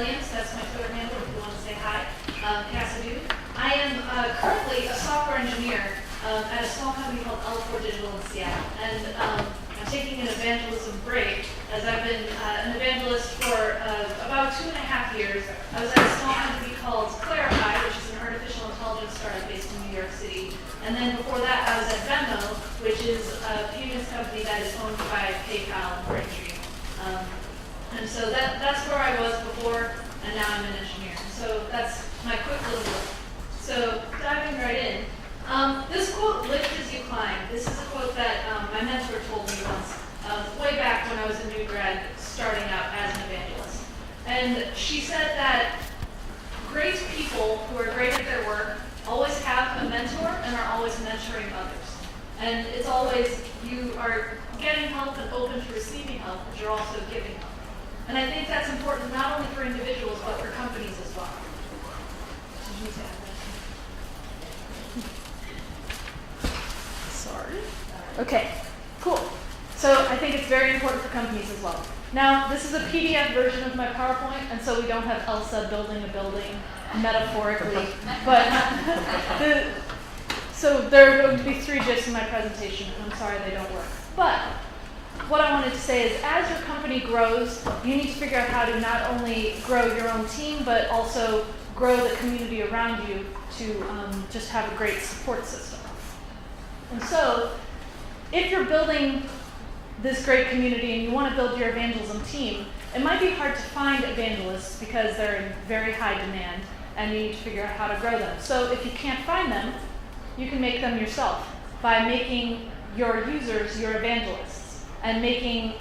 Williams. That's my Twitter handle if you want to say hi. Cassidy. I am currently a software engineer at a small company called L4 Digital in Seattle. And I'm taking an evangelism break, as I've been an evangelist for about 2.5 years. I was at a small company called Clarify, which is an artificial intelligence startup based in New York City. And then before that, I was at Venmo, which is a payments company that is owned by PayPal and Braintree. And so that's where I was before, and now I'm an engineer. So that's my quick little look. So diving right in. This quote, "Lift as you climb." This is a quote that my mentor told me once, way back when I was a new grad starting out as an evangelist. And she said that great people who are great at their work always have a mentor and are always mentoring others. And it's always, you are getting help and open to receiving help, but you're also giving help. And I think that's important not only for individuals, but for companies as well. Did you say that? Sorry. Okay, cool. So I think it's very important for companies as well. Now, this is a PDF version of my PowerPoint, and so we don't have Elsa building a building metaphorically. But so there are going to be 3 GIFs in my presentation, and I'm sorry they don't work. But what I wanted to say is, as your company grows, you need to figure out how to not only grow your own team, but also grow the community around you to just have a great support system. And so, if you're building this great community and you want to build your evangelism team, it might be hard to find evangelists because they're in very high demand, and you need to figure out how to grow them. So if you can't find them, you can make them yourself by making your users your evangelists, and making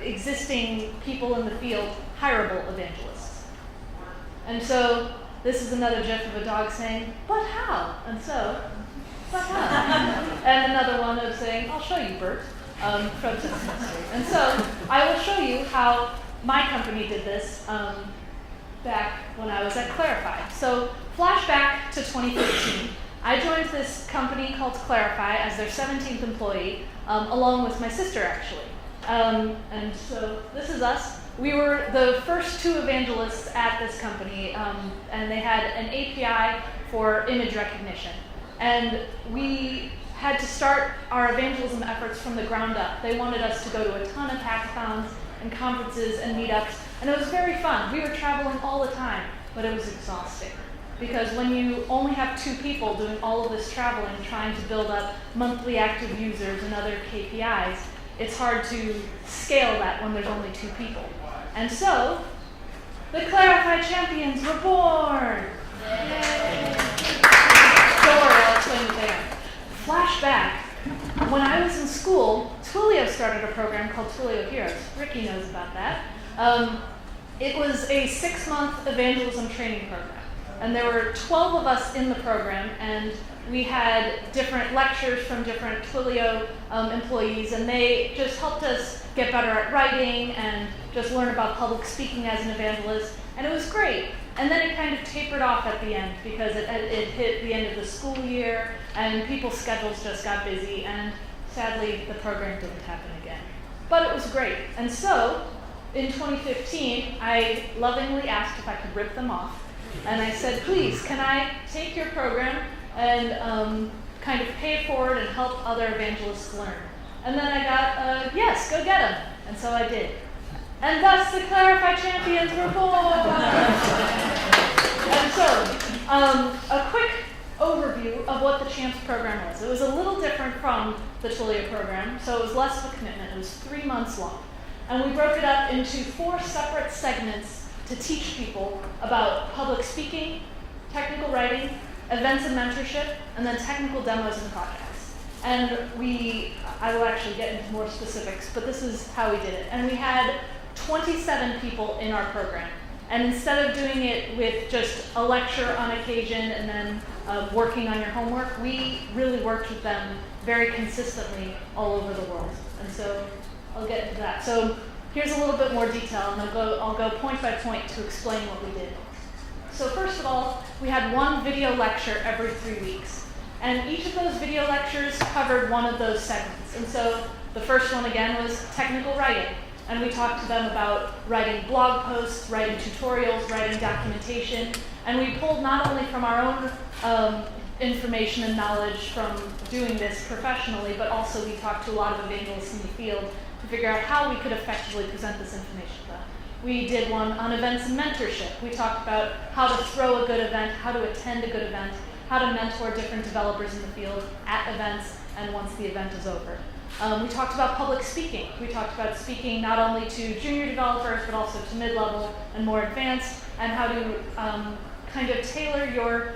existing people in the field hireable evangelists. And so this is another GIF of a dog saying, "But how?" And so, but how? And another one of saying, "I'll show you, Bert," from Sesame Street. And so I will show you how my company did this back when I was at Clarify. So flashback to 2015. I joined this company called Clarify as their 17th employee, along with my sister, actually. And so this is us. We were the first 2 evangelists at this company, and they had an API for image recognition. And we had to start our evangelism efforts from the ground up. They wanted us to go to a ton of hackathons and conferences and meetups, and it was very fun. We were traveling all the time, but it was exhausting. Because when you only have 2 people doing all of this traveling, trying to build up monthly active users and other KPIs, it's hard to scale that when there's only 2 people. And so, the Clarify champions were born! Yay! Don't worry, I'll explain what they are. Flashback. When I was in school, Twilio started a program called Twilio Heroes. Ricky knows about that. It was a 6-month evangelism training program. And there were 12 of us in the program, and we had different lectures from different Twilio employees, and they just helped us get better at writing and just learn about public speaking as an evangelist, and it was great. And then it kind of tapered off at the end because it hit the end of the school year, and people's schedules just got busy, and sadly, the program didn't happen again. But it was great. And so, in 2015, I lovingly asked if I could rip them off. And I said, "Please, can I take your program and kind of pay it forward and help other evangelists learn?" And then I got, "Yes, go get them." And so I did. And thus the Clarify champions were born. And so, a quick overview of what the Champs program was. It was a little different from the Twilio program, so it was less of a commitment. It was 3 months long. And we broke it up into 4 separate segments to teach people about public speaking, technical writing, events and mentorship, and then technical demos and projects. And I will actually get into more specifics, but this is how we did it. And we had 27 people in our program. And instead of doing it with just a lecture on occasion and then working on your homework, we really worked with them very consistently all over the world. And so I'll get into that. So here's a little bit more detail, and I'll go point by point to explain what we did. So first of all, we had 1 video lecture every 3 weeks. And each of those video lectures covered one of those segments. And so the first one, again, was technical writing. And we talked to them about writing blog posts, writing tutorials, writing documentation. And we pulled not only from our own information and knowledge from doing this professionally, but also we talked to a lot of evangelists in the field to figure out how we could effectively present this information to them. We did one on events and mentorship. We talked about how to throw a good event, how to attend a good event, how to mentor different developers in the field at events and once the event is over. We talked about public speaking. We talked about speaking not only to junior developers, but also to mid-level and more advanced, and how to kind of tailor your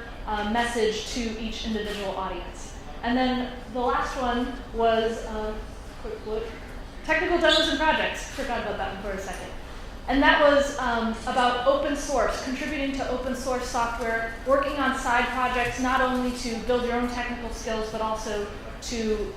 message to each individual audience. And then the last one was, quick look, technical demos and projects. Forgot about that one for a second. And that was about open source, contributing to open source software, working on side projects, not only to build your own technical skills, but also to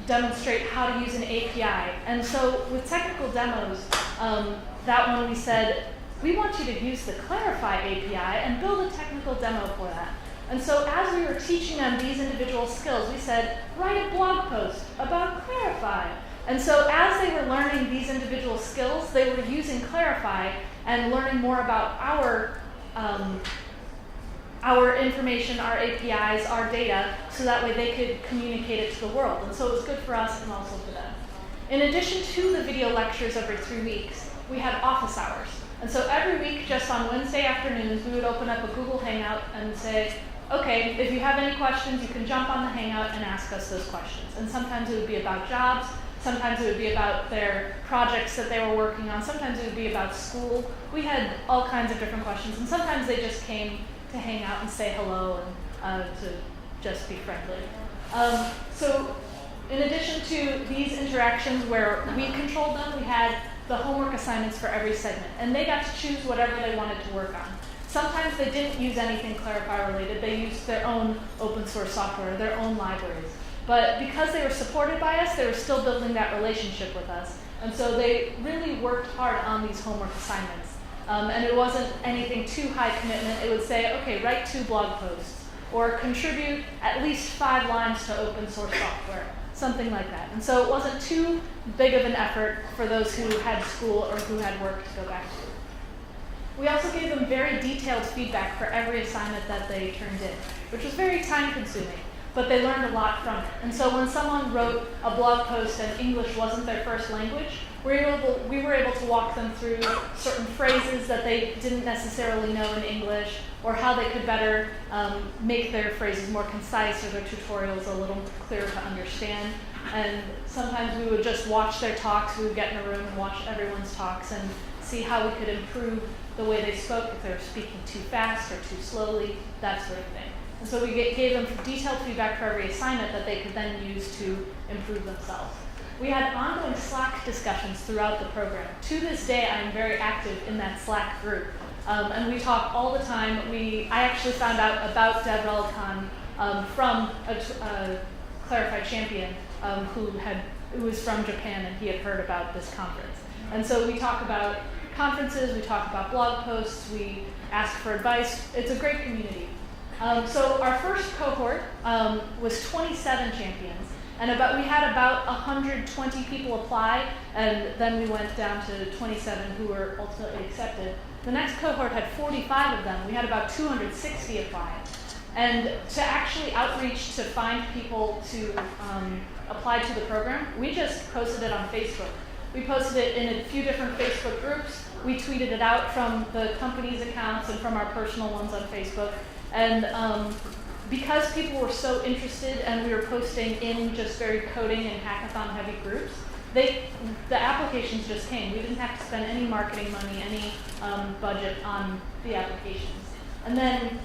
demonstrate how to use an API. And so with technical demos, that one we said, we want you to use the Clarify API and build a technical demo for that. And so as we were teaching them these individual skills, we said, write a blog post about Clarify. And so as they were learning these individual skills, they were using Clarify and learning more about our information, our APIs, our data, so that way they could communicate it to the world. And so it was good for us and also for them. In addition to the video lectures every 3 weeks, we had office hours. And so every week, just on Wednesday afternoons, we would open up a Google Hangout and say, okay, if you have any questions, you can jump on the Hangout and ask us those questions. And sometimes it would be about jobs, sometimes it would be about their projects that they were working on, sometimes it would be about school. We had all kinds of different questions, and sometimes they just came to hang out and say hello and to just be friendly. So in addition to these interactions where we controlled them, we had the homework assignments for every segment, and they got to choose whatever they wanted to work on. Sometimes they didn't use anything Clarify related, they used their own open source software, their own libraries. But because they were supported by us, they were still building that relationship with us. And so they really worked hard on these homework assignments. And it wasn't anything too high commitment. It would say, okay, write 2 blog posts, or contribute at least 5 lines to open source software, something like that. And so it wasn't too big of an effort for those who had school or who had work to go back to. We also gave them very detailed feedback for every assignment that they turned in, which was very time consuming, but they learned a lot from it. And so when someone wrote a blog post and English wasn't their first language, we were able to walk them through certain phrases that they didn't necessarily know in English, or how they could better make their phrases more concise or their tutorials a little clearer to understand. And sometimes we would just watch their talks. We would get in a room and watch everyone's talks and see how we could improve the way they spoke, if they were speaking too fast or too slowly, that sort of thing. And so we gave them detailed feedback for every assignment that they could then use to improve themselves. We had ongoing Slack discussions throughout the program. To this day, I am very active in that Slack group. And we talk all the time. I actually found out about DevRelCon from a Clarify champion who was from Japan, and he had heard about this conference. And so we talk about conferences, we talk about blog posts, we ask for advice. It's a great community. So our first cohort was 27 champions, and we had about 120 people apply, and then we went down to 27 who were ultimately accepted. The next cohort had 45 of them. We had about 260 apply. And to actually outreach to find people to apply to the program, we just posted it on Facebook. We posted it in a few different Facebook groups. We tweeted it out from the company's accounts and from our personal ones on Facebook. And because people were so interested and we were posting in just very coding and hackathon heavy groups, the applications just came. We didn't have to spend any marketing money, any budget on the applications. And then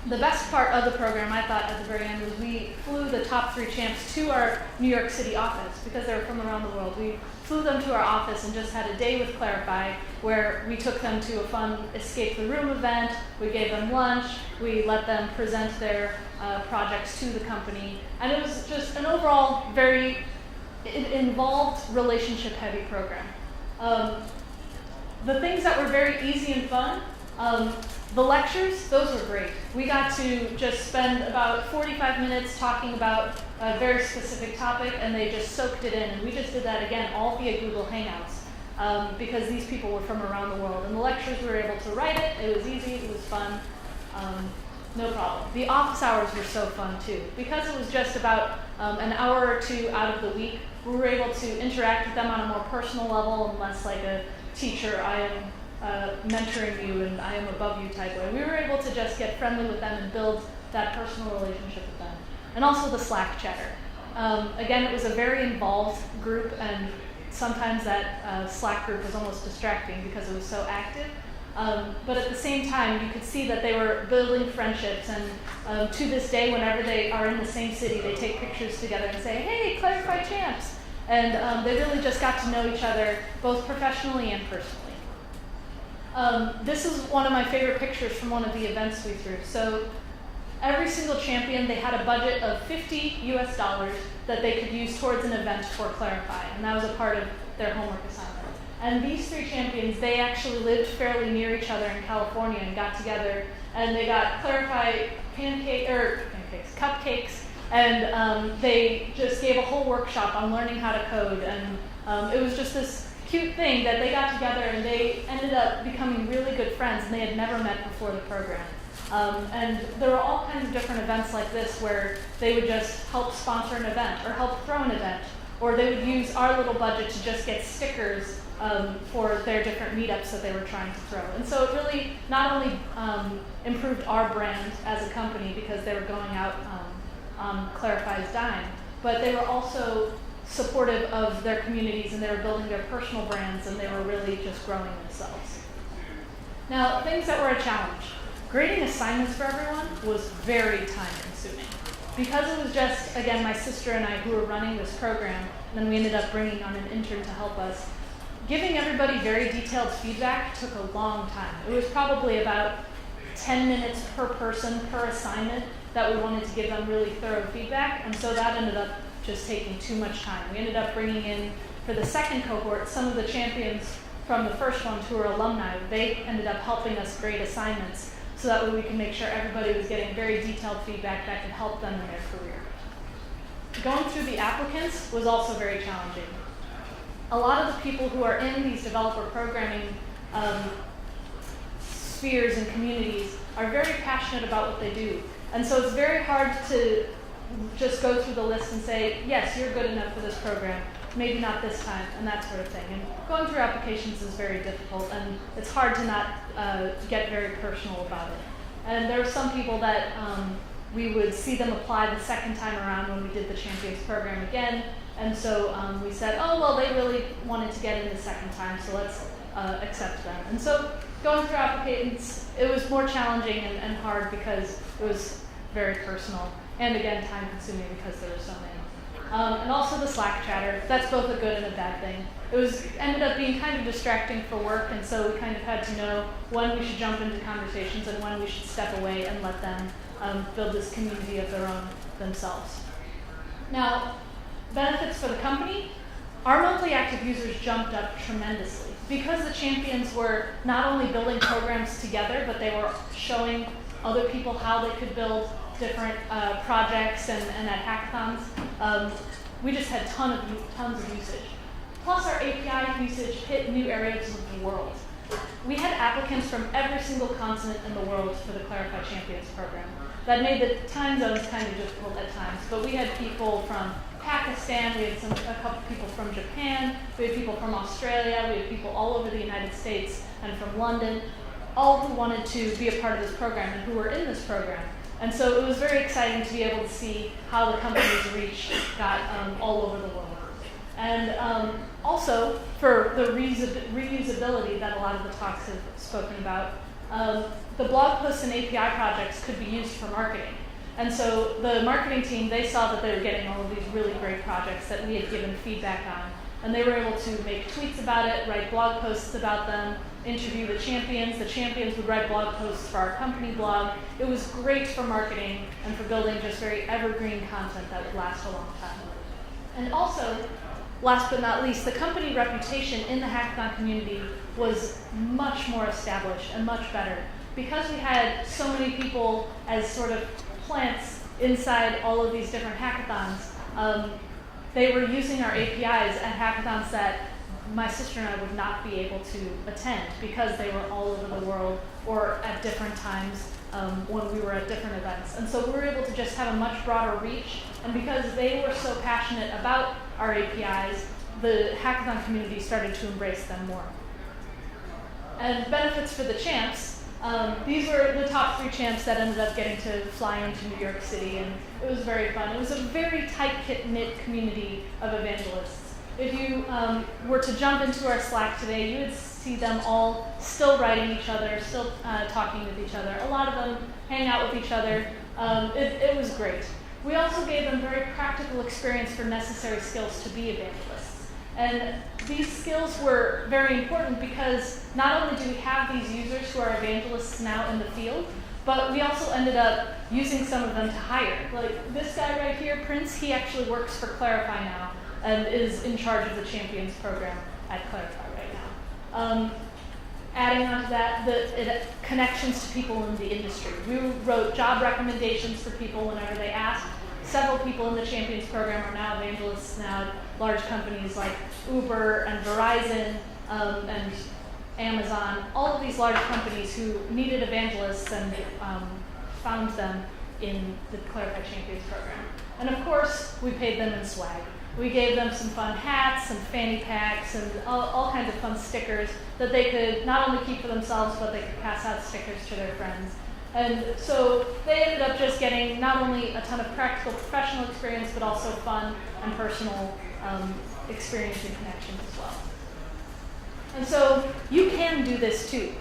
the best part of the program, I thought at the very end, was we flew the top 3 champs to our New York City office because they were from around the world. We flew them to our office and just had a day with Clarify where we took them to a fun escape the room event. We gave them lunch. We let them present their projects to the company. And it was just an overall very involved, relationship-heavy program. The things that were very easy and fun, the lectures, those were great. We got to just spend about 45 minutes talking about a very specific topic, and they just soaked it in. And we just did that again, all via Google Hangouts. because these people were from around the world. And the lectures, we were able to write it. It was easy. It was fun. No problem. The office hours were so fun, too. Because it was just about an hour or two out of the week, we were able to interact with them on a more personal level and less like a teacher, I am mentoring you and I am above you type way. We were able to just get friendly with them and build that personal relationship with them. And also the Slack chatter. Again, it was a very involved group, and sometimes that Slack group was almost distracting because it was so active. But at the same time, you could see that they were building friendships, and to this day, whenever they are in the same city, they take pictures together and say, hey, Clarify champs! And they really just got to know each other, both professionally and personally. This is one of my favorite pictures from one of the events we threw. So every single champion, they had a budget of $50 US that they could use towards an event for Clarify, and that was a part of their homework assignment. And these three champions, they actually lived fairly near each other in California and got together, and they got Clarify cupcakes, and they just gave a whole workshop on learning how to code, and it was just this cute thing that they got together and they ended up becoming really good friends, and they had never met before the program. And there were all kinds of different events like this where they would just help sponsor an event or help throw an event, or they would use our little budget to just get stickers for their different meetups that they were trying to throw. And so it really not only improved our brand as a company because they were going out on Clarify's dime, but they were also supportive of their communities, and they were building their personal brands, and they were really just growing themselves. Now, things that were a challenge. Grading assignments for everyone was very time-consuming. Because it was just, again, my sister and I who were running this program, and then we ended up bringing on an intern to help us, giving everybody very detailed feedback took a long time. It was probably about 10 minutes per person per assignment that we wanted to give them really thorough feedback, and so that ended up just taking too much time. We ended up bringing in, for the second cohort, some of the champions from the first ones who were alumni. They ended up helping us grade assignments so that way we can make sure everybody was getting very detailed feedback that could help them in their career. Going through the applicants was also very challenging. A lot of the people who are in these developer programming spheres and communities are very passionate about what they do. And so it's very hard to just go through the list and say, yes, you're good enough for this program, maybe not this time, and that sort of thing. And going through applications is very difficult, and it's hard to not get very personal about it. And there are some people that we would see them apply the second time around when we did the Champions program again, and so we said, oh, well, they really wanted to get in the second time, so let's accept them. And so going through applications, it was more challenging and hard because it was very personal. And again, time-consuming because there were so many. And also the Slack chatter. That's both a good and a bad thing. It ended up being kind of distracting for work, and so we kind of had to know when we should jump into conversations and when we should step away and let them build this community of their own themselves. Now, benefits for the company. Our monthly active users jumped up tremendously. Because the champions were not only building programs together, but they were showing other people how they could build different projects and at hackathons, we just had tons of usage. Plus our API usage hit new areas of the world. We had applicants from every single continent in the world for the Clarify Champions program. That made the time zones kind of difficult at times, but we had people from Pakistan, we had a couple people from Japan, we had people from Australia, we had people all over the United States and from London, all who wanted to be a part of this program and who were in this program. And so it was very exciting to be able to see how the company's reach got all over the world. And also, for the reusability that a lot of the talks have spoken about, the blog posts and API projects could be used for marketing. And so the marketing team, they saw that they were getting all of these really great projects that we had given feedback on. And they were able to make tweets about it, write blog posts about them, interview the champions. The champions would write blog posts for our company blog. It was great for marketing and for building just very evergreen content that would last a long time. And also, last but not least, the company reputation in the hackathon community was much more established and much better. Because we had so many people as sort of plants inside all of these different hackathons, they were using our APIs at hackathons that my sister and I would not be able to attend because they were all over the world or at different times when we were at different events. And so we were able to just have a much broader reach. And because they were so passionate about our APIs, the hackathon community started to embrace them more. And benefits for the champs. These were the top 3 champs that ended up getting to fly into New York City, and it was very fun. It was a very tight-knit community of evangelists. If you were to jump into our Slack today, you would see them all still writing each other, still talking with each other. A lot of them hang out with each other. It was great. We also gave them very practical experience for necessary skills to be evangelists. And these skills were very important because not only do we have these users who are evangelists now in the field, but we also ended up using some of them to hire. Like this guy right here, Prince, he actually works for Clarify now and is in charge of the Champions program at Clarify right now. Adding on to that, connections to people in the industry. We wrote job recommendations for people whenever they asked. Several people in the Champions program are now evangelists now at large companies like Uber and Verizon and Amazon, all of these large companies who needed evangelists and found them in the Clarify Champions program. And of course, we paid them in swag. We gave them some fun hats, some fanny packs, and all kinds of fun stickers that they could not only keep for themselves, but they could pass out stickers to their friends. And so they ended up just getting not only a ton of practical professional experience, but also fun and personal experience and connections as well. And so you can do this too.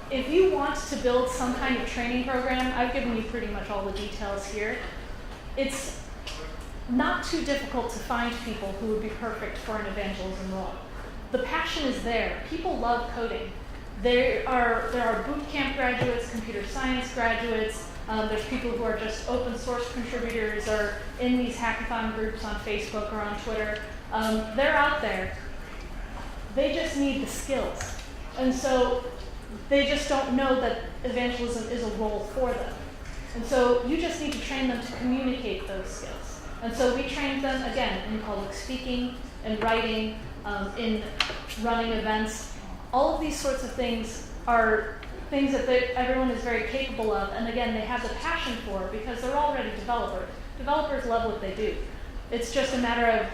If you want to build some kind of training program, I've given you pretty much all the details here. It's not too difficult to find people who would be perfect for an evangelism role. The passion is there. People love coding. There are boot camp graduates, computer science graduates. There's people who are just open source contributors or in these hackathon groups on Facebook or on Twitter. They're out there. They just need the skills. And so they just don't know that evangelism is a role for them. And so you just need to train them to communicate those skills. And so we trained them, again, in public speaking, in writing, in running events. All of these sorts of things are things that everyone is very capable of, and again, they have the passion for because they're already developers. Developers love what they do. It's just a matter of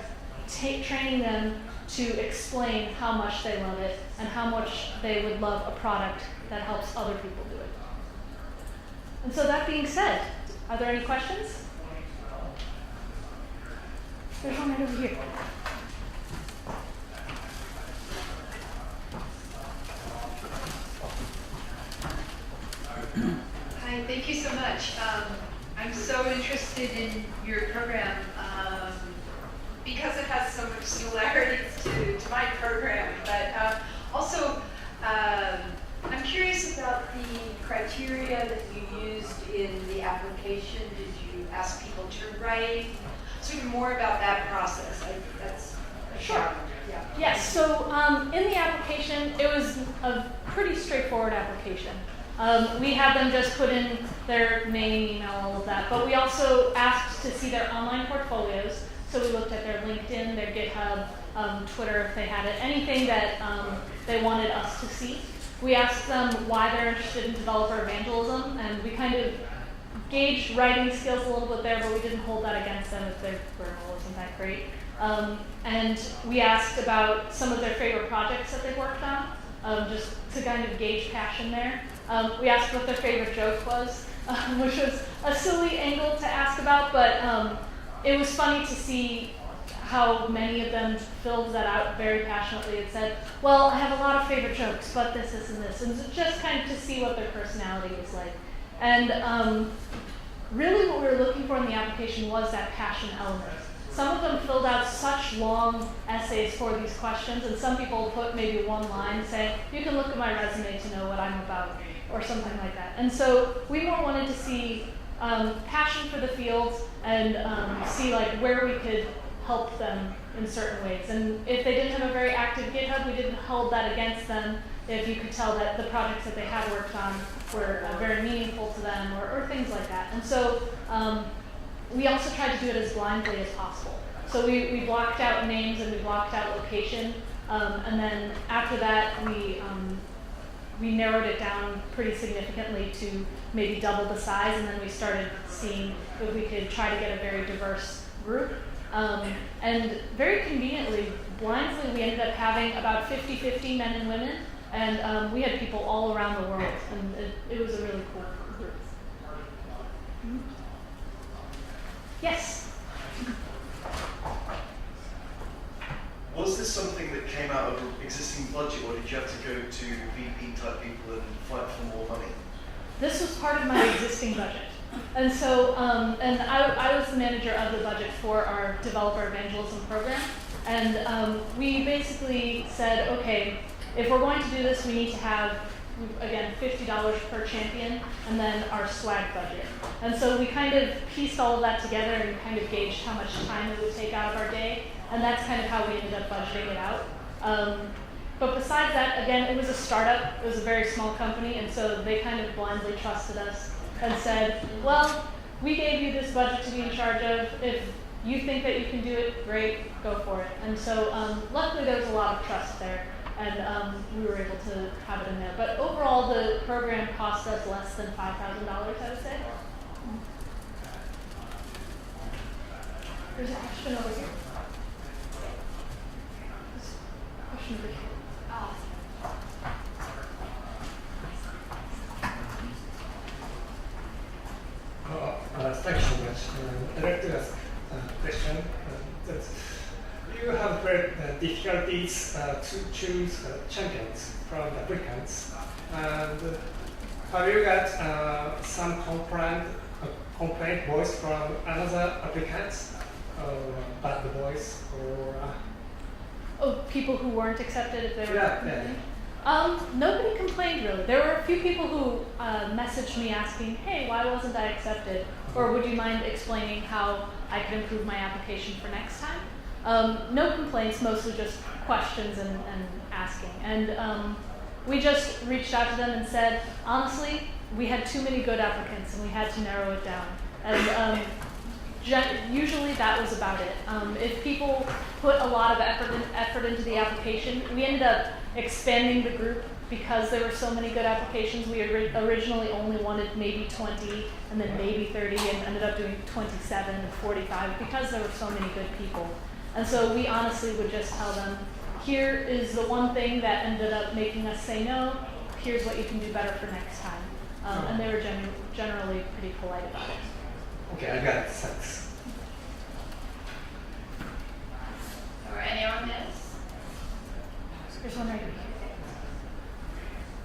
training them to explain how much they love it and how much they would love a product that helps other people do it. And so that being said, are there any questions? There's one right over here. Hi, thank you so much. I'm so interested in your program because it has so much similarities to my program, but also I'm curious about the criteria that you used in the application. Did you ask people to write? Sort of more about that process. That's Sure. Yeah. Yes, so in the application, it was a pretty straightforward application. We had them just put in their name, email, all of that, but we also asked to see their online portfolios. So we looked at their LinkedIn, their GitHub, Twitter if they had it, anything that they wanted us to see. We asked them why they're interested in developer evangelism, and we kind of gauged writing skills a little bit there, but we didn't hold that against them if their grammar wasn't that great. And we asked about some of their favorite projects that they worked on, just to kind of gauge passion there. We asked what their favorite joke was, which was a silly angle to ask about, but it was funny to see how many of them filled that out very passionately and said, well, I have a lot of favorite jokes, but this, and this, and just kind of to see what their personality was like. And really what we were looking for in the application was that passion element. Some of them filled out such long essays for these questions, and some people put maybe one line saying, you can look at my resume to know what I'm about, or something like that. And so we more wanted to see passion for the field and see like where we could help them in certain ways. And if they didn't have a very active GitHub, we didn't hold that against them if you could tell that the projects that they had worked on were very meaningful to them or things like that. And so we also tried to do it as blindly as possible. So we blocked out names and we blocked out location, and then after that we narrowed it down pretty significantly to maybe double the size, and then we started seeing if we could try to get a very diverse group. And very conveniently, blindly, we ended up having about 50-50 men and women, and we had people all around the world, and it was a really cool group. Yes? Was this something that came out of an existing budget, or did you have to go to VP type people and fight for more money? This was part of my existing budget. And so, and I was the manager of the budget for our developer evangelism program. And we basically said, okay, if we're going to do this, we need to have, again, $50 per champion, and then our swag budget. And so we kind of pieced all of that together and kind of gauged how much time it would take out of our day. And that's kind of how we ended up budgeting it out. But besides that, again, it was a startup. It was a very small company, and so they kind of blindly trusted us and said, well, we gave you this budget to be in charge of. If you think that you can do it, great, go for it. And so luckily there was a lot of trust there, and we were able to have it in there. But overall, the program cost us less than $5,000, I would say. There's a question over here. Question over here. Thank you so much. I'd like to ask a question. That you have great difficulties to choose champions from the applicants. And have you got some complaint voice from another applicants, bad voice or? Oh, people who weren't accepted if they were Yeah. Nobody complained really. There were a few people who messaged me asking, hey, why wasn't I accepted? Or would you mind explaining how I could improve my application for next time? No complaints, mostly just questions and asking. And we just reached out to them and said, honestly, we had too many good applicants and we had to narrow it down. And usually that was about it. If people put a lot of effort into the application, we ended up expanding the group because there were so many good applications. We originally only wanted maybe 20 and then maybe 30 and ended up doing 27 and 45 because there were so many good people. And so we honestly would just tell them, here is the one thing that ended up making us say no, here's what you can do better for next time. And they were generally pretty polite about it. Okay, I got it. Thanks. Or anyone else? There's one right here.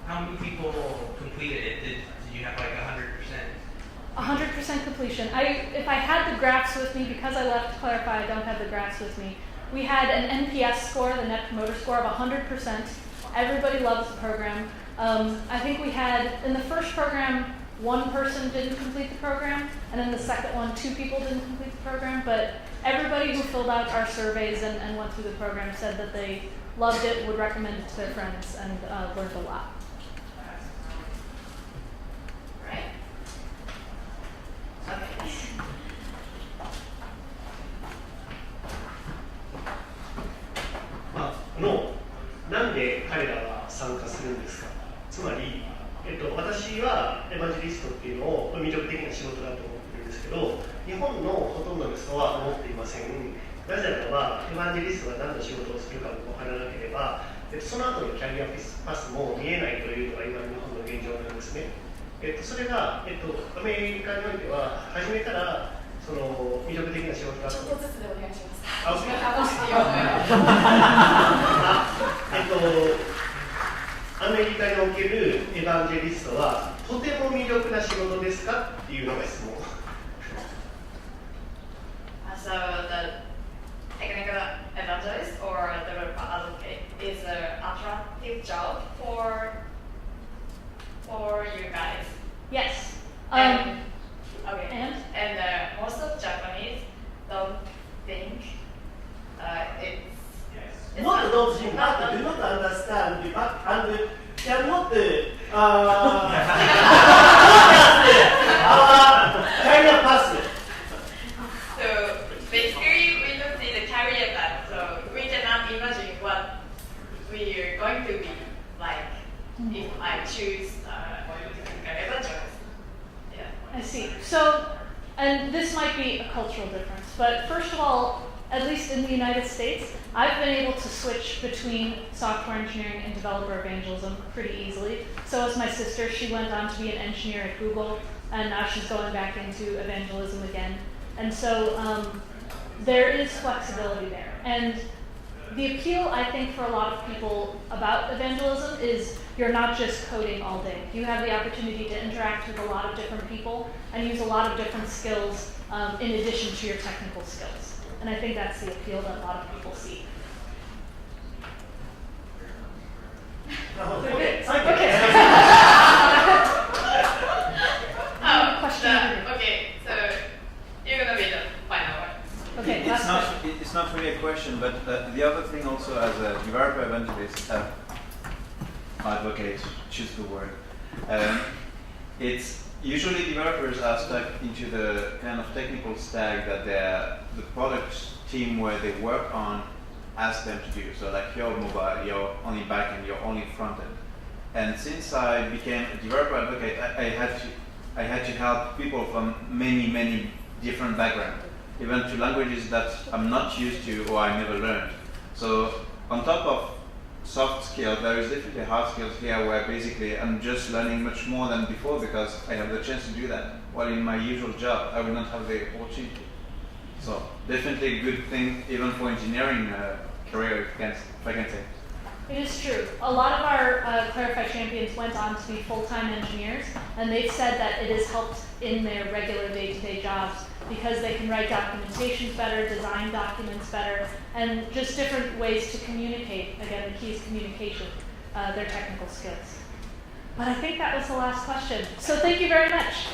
How many people completed it? Did you have like 100%? 100% completion. If I had the graphs with me, because I left Clarify, I don't have the graphs with me. We had an NPS score, the Net Promoter Score, of 100%. Everybody loves the program. I think we had, in the first program, one person didn't complete the program, and in the second one, 2 people didn't complete the program, but everybody who filled out our surveys and went through the program said that they loved it, would recommend it to their friends, and learned a lot. Right. Okay. なんで彼らは参加するんですか。つまり、私はエヴァンジェリストっていうのを魅力的な仕事だと思ってるんですけど、日本のほとんどの人は思っていません。なぜならば、エヴァンジェリストが何の仕事をするかも分からなければ、その後のキャリアパスも見えないというのが今の日本の現状なんですね。それが、アメリカにおいては初めからその魅力的な仕事だと。ちょっとずつでお願いします。アメリカにおけるエヴァンジェリストはとても魅力な仕事ですかっていうのが質問。So the technical evangelist or developer advocate is an attractive job for you guys. Yes. Okay. And most of Japanese don't think it's. Not don't think, but do not understand, but and cannot kind of pass. So basically, we don't see the So, and this might be a cultural difference, but first of all, at least in the United States, I've been able to switch between software engineering and developer evangelism pretty easily. So as my sister, she went on to be an engineer at Google, and now she's going back into evangelism again. And so there is flexibility there. And the appeal, I think, for a lot of people about evangelism is you're not just coding all day. You have the opportunity to interact with a lot of different people and use a lot of different skills in addition to your technical skills. And I think that's the appeal that a lot of people see. Okay. Question. Okay, so you're gonna be the final one. Okay, It's last not, question. it's not really a question, but the other thing also as a developer evangelist, advocate, choose the word, it's usually developers are stuck into the kind of technical stack that the product team where they work on asks them to do. So like you're mobile, you're only backend, you're only frontend. And since I became a developer advocate, I had to help people from many different backgrounds, even to languages that I'm not used to or I never learned. So on top of soft skills, there is definitely hard skills here where basically I'm just learning much more than before because I have the chance to do that. While in my usual job, I would not have the opportunity. So definitely a good thing even for engineering career, if I can say. It is true. A lot of our Clarify champions went on to be full-time engineers, and they've said that it has helped in their regular day-to-day jobs because they can write documentations better, design documents better, and just different ways to communicate. Again, the key is communication, their technical skills. But I think that was the last question. So thank you very much.